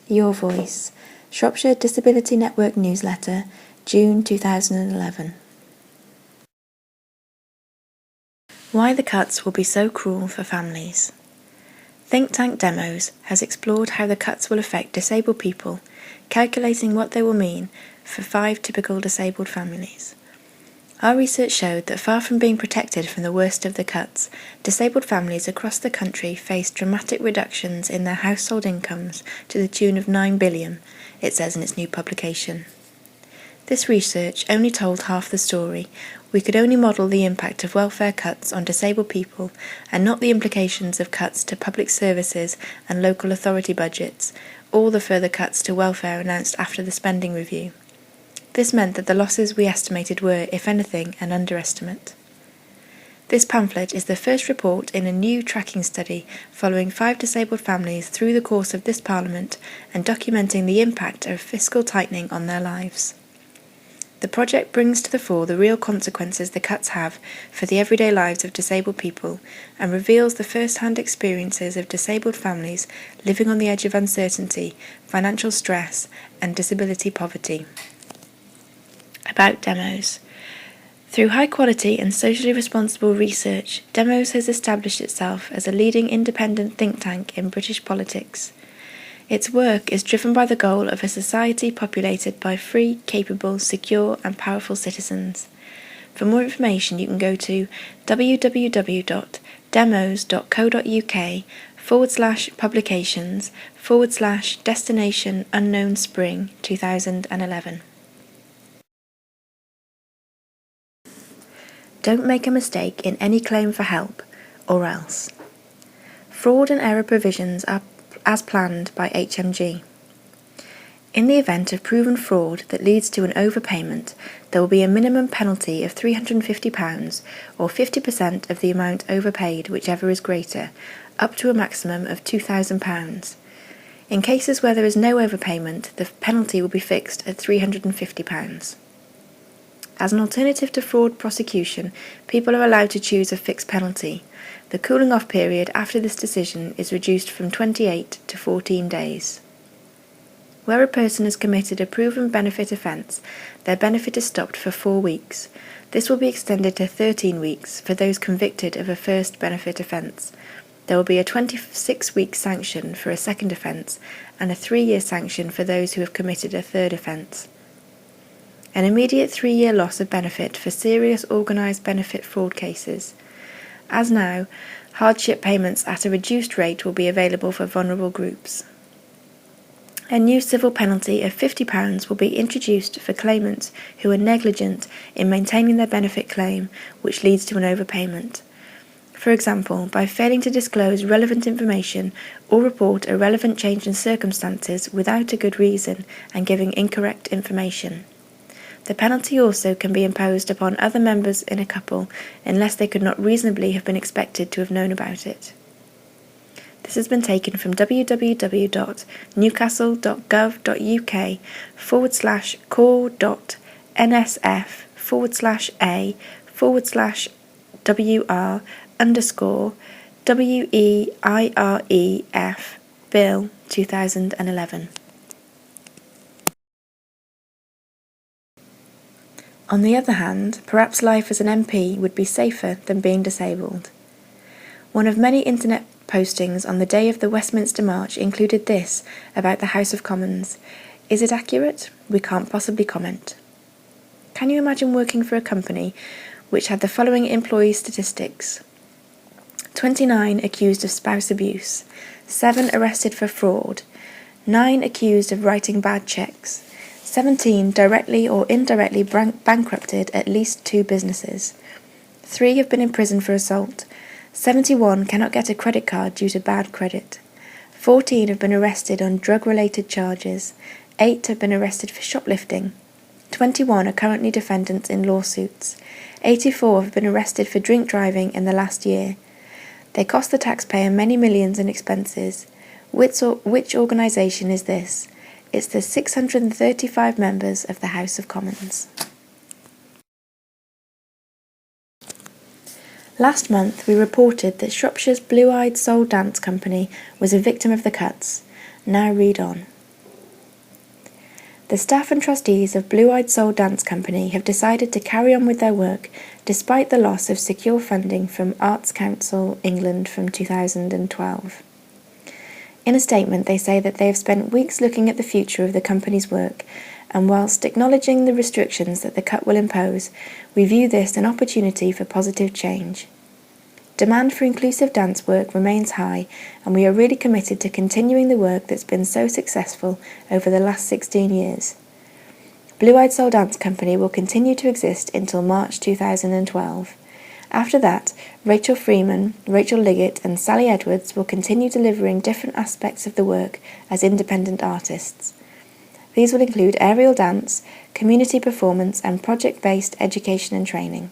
Your Voice, Shropshire Disability Network Newsletter, June 2011. Why the cuts will be so cruel for families. Think Tank Demos has explored how the cuts will affect disabled people, calculating what they will mean for 5 typical disabled families. Our research showed that far from being protected from the worst of the cuts, disabled families across the country face dramatic reductions in their household incomes to the tune of $9 billion, it says in its new publication. This research only told half the story. We could only model the impact of welfare cuts on disabled people and not the implications of cuts to public services and local authority budgets, or the further cuts to welfare announced after the spending review. This meant that the losses we estimated were, if anything, an underestimate. This pamphlet is the first report in a new tracking study following 5 disabled families through the course of this Parliament and documenting the impact of fiscal tightening on their lives. The project brings to the fore the real consequences the cuts have for the everyday lives of disabled people and reveals the first-hand experiences of disabled families living on the edge of uncertainty, financial stress, and disability poverty. About Demos. Through high-quality and socially responsible research, Demos has established itself as a leading independent think tank in British politics. Its work is driven by the goal of a society populated by free, capable, secure and powerful citizens. For more information you can go to www.demos.co.uk/publications/destination unknown spring 2011. Don't make a mistake in any claim for help, or else. Fraud and error provisions are as planned by HMG. In the event of proven fraud that leads to an overpayment, there will be a minimum penalty of £350 or 50% of the amount overpaid, whichever is greater, up to a maximum of £2,000. In cases where there is no overpayment, the penalty will be fixed at £350. As an alternative to fraud prosecution, people are allowed to choose a fixed penalty. The cooling-off period after this decision is reduced from 28 to 14 days. Where a person has committed a proven benefit offence, their benefit is stopped for 4 weeks. This will be extended to 13 weeks for those convicted of a first benefit offence. There will be a 26-week sanction for a second offence and a 3-year sanction for those who have committed a third offence. An immediate 3-year loss of benefit for serious organised benefit fraud cases. As now, hardship payments at a reduced rate will be available for vulnerable groups. A new civil penalty of £50 will be introduced for claimants who are negligent in maintaining their benefit claim, which leads to an overpayment. For example, by failing to disclose relevant information or report a relevant change in circumstances without a good reason and giving incorrect information. The penalty also can be imposed upon other members in a couple unless they could not reasonably have been expected to have known about it. This has been taken from www.newcastle.gov.uk/core.NSF/WEIREF Bill 2011. On the other hand, perhaps life as an MP would be safer than being disabled. One of many internet postings on the day of the Westminster March included this about the House of Commons. Is it accurate? We can't possibly comment. Can you imagine working for a company which had the following employee statistics? 29 accused of spouse abuse, 7 arrested for fraud, 9 accused of writing bad cheques, 17 directly or indirectly bankrupted at least 2 businesses. 3 have been in prison for assault. 71 cannot get a credit card due to bad credit. 14 have been arrested on drug-related charges. 8 have been arrested for shoplifting. 21 are currently defendants in lawsuits. 84 have been arrested for drink driving in the last year. They cost the taxpayer many millions in expenses. Which organisation is this? It's the 635 members of the House of Commons. Last month we reported that Shropshire's Blue-Eyed Soul Dance Company was a victim of the cuts. Now read on. The staff and trustees of Blue-Eyed Soul Dance Company have decided to carry on with their work despite the loss of secure funding from Arts Council England from 2012. In a statement, they say that they have spent weeks looking at the future of the company's work, and whilst acknowledging the restrictions that the cut will impose, we view this an opportunity for positive change. Demand for inclusive dance work remains high, and we are really committed to continuing the work that's been so successful over the last 16 years. Blue-Eyed Soul Dance Company will continue to exist until March 2012. After that, Rachel Freeman, Rachel Liggett and Sally Edwards will continue delivering different aspects of the work as independent artists. These will include aerial dance, community performance and project-based education and training.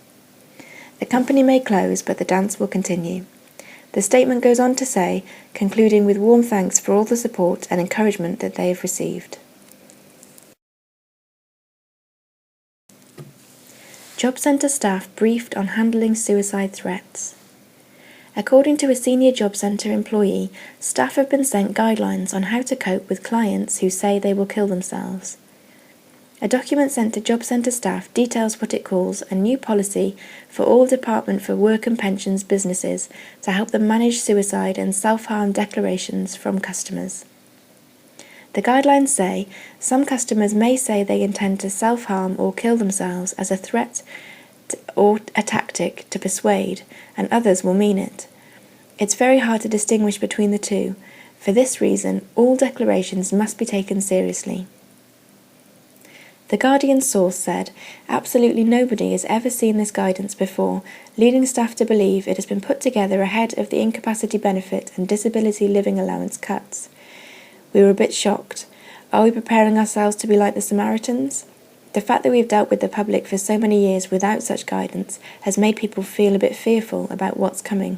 The company may close, but the dance will continue. The statement goes on to say, concluding with warm thanks for all the support and encouragement that they have received. Job Centre staff briefed on handling suicide threats. According to a senior Job Centre employee, staff have been sent guidelines on how to cope with clients who say they will kill themselves. A document sent to Job Centre staff details what it calls a new policy for all Department for Work and Pensions businesses to help them manage suicide and self-harm declarations from customers. The guidelines say some customers may say they intend to self-harm or kill themselves as a threat or a tactic to persuade, and others will mean it. It's very hard to distinguish between the two. For this reason, all declarations must be taken seriously. The Guardian source said, absolutely nobody has ever seen this guidance before, leading staff to believe it has been put together ahead of the incapacity benefit and disability living allowance cuts. We were a bit shocked. Are we preparing ourselves to be like the Samaritans? The fact that we've dealt with the public for so many years without such guidance has made people feel a bit fearful about what's coming.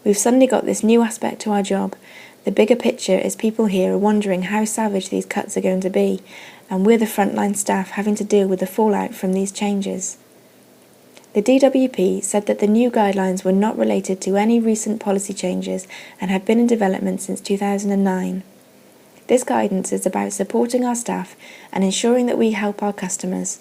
We've suddenly got this new aspect to our job. The bigger picture is people here are wondering how savage these cuts are going to be, and we're the frontline staff having to deal with the fallout from these changes. The DWP said that the new guidelines were not related to any recent policy changes and had been in development since 2009. This guidance is about supporting our staff and ensuring that we help our customers.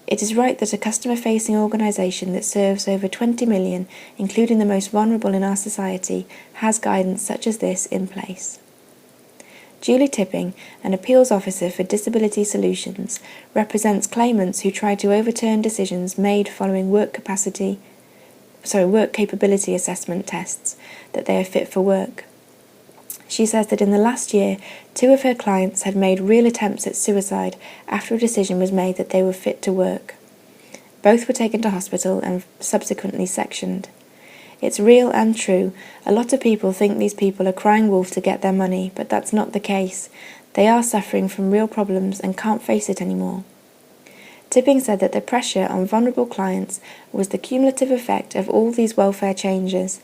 It is right that a customer-facing organisation that serves over 20 million, including the most vulnerable in our society, has guidance such as this in place. Julie Tipping, an appeals officer for Disability Solutions, represents claimants who try to overturn decisions made following work capability assessment tests that they are fit for work. She says that in the last year, 2 of her clients had made real attempts at suicide after a decision was made that they were fit to work. Both were taken to hospital and subsequently sectioned. It's real and true. A lot of people think these people are crying wolf to get their money, but that's not the case. They are suffering from real problems and can't face it anymore. Tipping said that the pressure on vulnerable clients was the cumulative effect of all these welfare changes.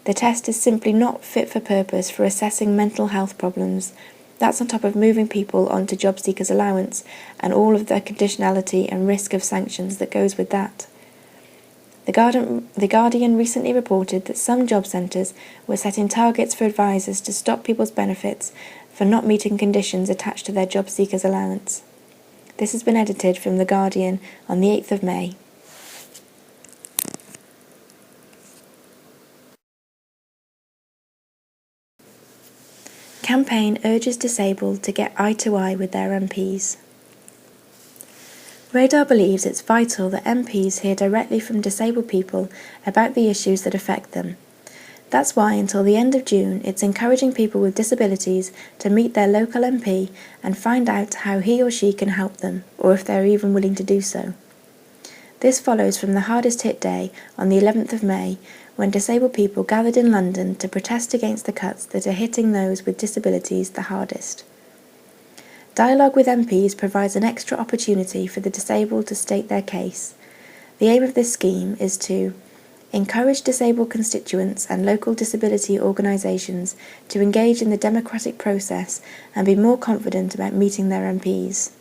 The test is simply not fit for purpose for assessing mental health problems. That's on top of moving people onto job seekers allowance and all of the conditionality and risk of sanctions that goes with that. The Guardian recently reported that some job centres were setting targets for advisors to stop people's benefits for not meeting conditions attached to their job seekers allowance. This has been edited from The Guardian on the 8th of May. Campaign urges disabled to get eye-to-eye with their MPs. Radar believes it's vital that MPs hear directly from disabled people about the issues that affect them. That's why until the end of June it's encouraging people with disabilities to meet their local MP and find out how he or she can help them, or if they're even willing to do so. This follows from the hardest hit day on the 11th of May, when disabled people gathered in London to protest against the cuts that are hitting those with disabilities the hardest. Dialogue with MPs provides an extra opportunity for the disabled to state their case. The aim of this scheme is to encourage disabled constituents and local disability organisations to engage in the democratic process and be more confident about meeting their MPs.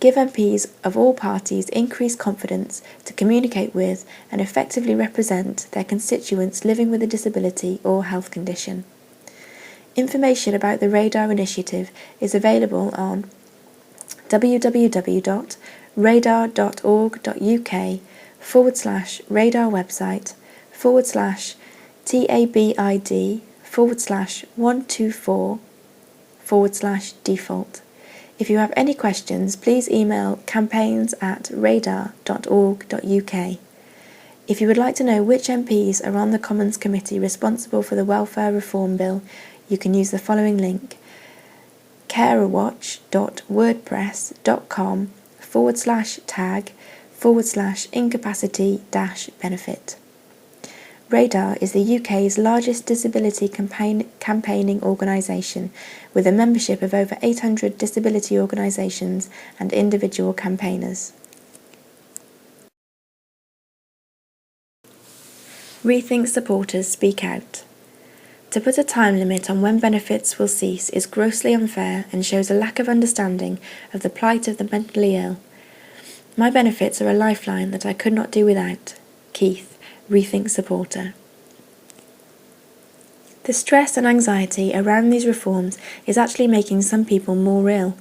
Give MPs of all parties increased confidence to communicate with and effectively represent their constituents living with a disability or health condition. Information about the Radar initiative is available on www.radar.org.uk/radar website/tabid/124/default. If you have any questions, please email campaigns@radar.org.uk. If you would like to know which MPs are on the Commons Committee responsible for the Welfare Reform Bill, you can use the following link: carerwatch.wordpress.com/tag/incapacity-benefit. Radar is the UK's largest disability campaigning organisation, with a membership of over 800 disability organisations and individual campaigners. Rethink supporters speak out. To put a time limit on when benefits will cease is grossly unfair and shows a lack of understanding of the plight of the mentally ill. My benefits are a lifeline that I could not do without. Keith, Rethink supporter. The stress and anxiety around these reforms is actually making some people more ill.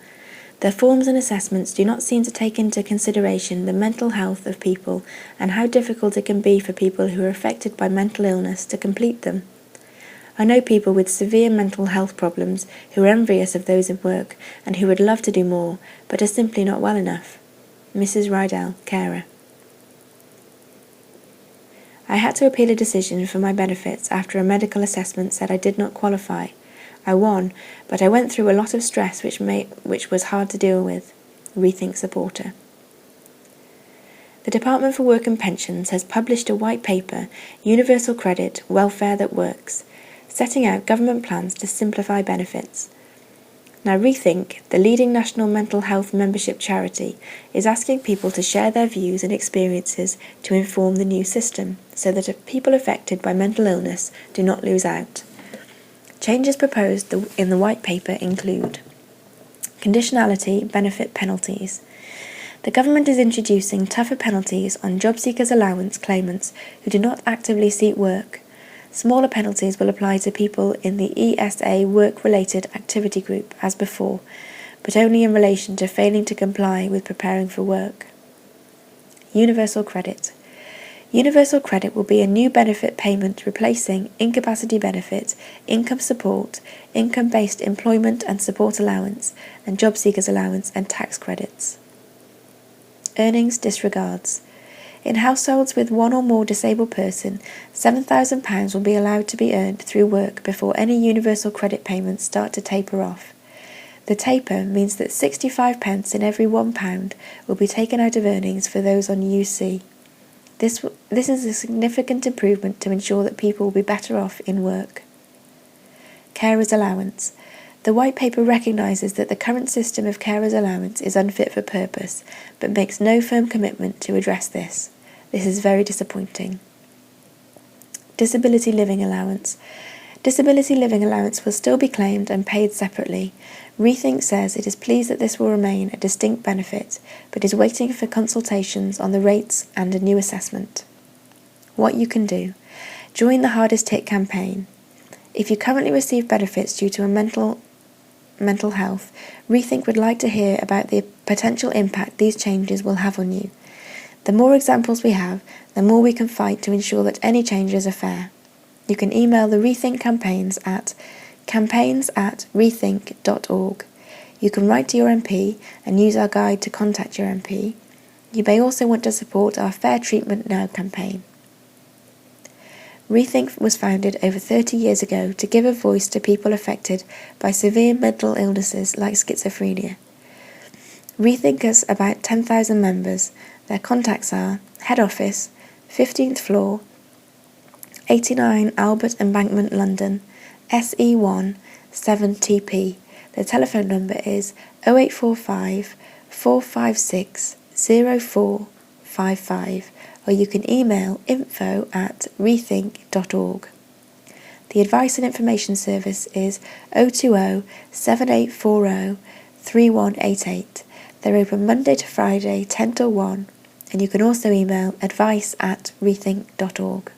Their forms and assessments do not seem to take into consideration the mental health of people and how difficult it can be for people who are affected by mental illness to complete them. I know people with severe mental health problems who are envious of those in work and who would love to do more, but are simply not well enough. Mrs. Rydell, carer. I had to appeal a decision for my benefits after a medical assessment said I did not qualify. I won, but I went through a lot of stress which was hard to deal with. Rethink supporter. The Department for Work and Pensions has published a white paper, Universal Credit, Welfare That Works, setting out government plans to simplify benefits. Now Rethink, the leading national mental health membership charity, is asking people to share their views and experiences to inform the new system, so that people affected by mental illness do not lose out. Changes proposed in the white paper include conditionality, benefit penalties. The government is introducing tougher penalties on job seekers' allowance claimants who do not actively seek work. Smaller penalties will apply to people in the ESA work-related activity group as before, but only in relation to failing to comply with preparing for work. Universal credit. Universal credit will be a new benefit payment replacing incapacity benefit, income support, income-based employment and support allowance, and job seekers allowance and tax credits. Earnings disregards. In households with one or more disabled person, £7,000 will be allowed to be earned through work before any universal credit payments start to taper off. The taper means that 65 pence in every £1 will be taken out of earnings for those on UC. This is a significant improvement to ensure that people will be better off in work. Carers allowance. The white paper recognises that the current system of carers allowance is unfit for purpose, but makes no firm commitment to address this. This is very disappointing. Disability living allowance. Disability living allowance will still be claimed and paid separately. Rethink says it is pleased that this will remain a distinct benefit, but is waiting for consultations on the rates and a new assessment. What you can do. Join the Hardest Hit campaign. If you currently receive benefits due to a mental health, Rethink would like to hear about the potential impact these changes will have on you. The more examples we have, the more we can fight to ensure that any changes are fair. You can email the Rethink campaigns at campaigns@rethink.org. You can write to your MP and use our guide to contact your MP. You may also want to support our Fair Treatment Now campaign. Rethink was founded over 30 years ago to give a voice to people affected by severe mental illnesses like schizophrenia. Rethink has about 10,000 members. Their contacts are Head Office, 15th floor, 89 Albert Embankment, London, SE1 7TP. The telephone number is 0845 456 0455, or you can email info@rethink.org. The Advice and Information Service is 020 7840 3188. They're open Monday to Friday, 10 till 1, and you can also email advice@rethink.org.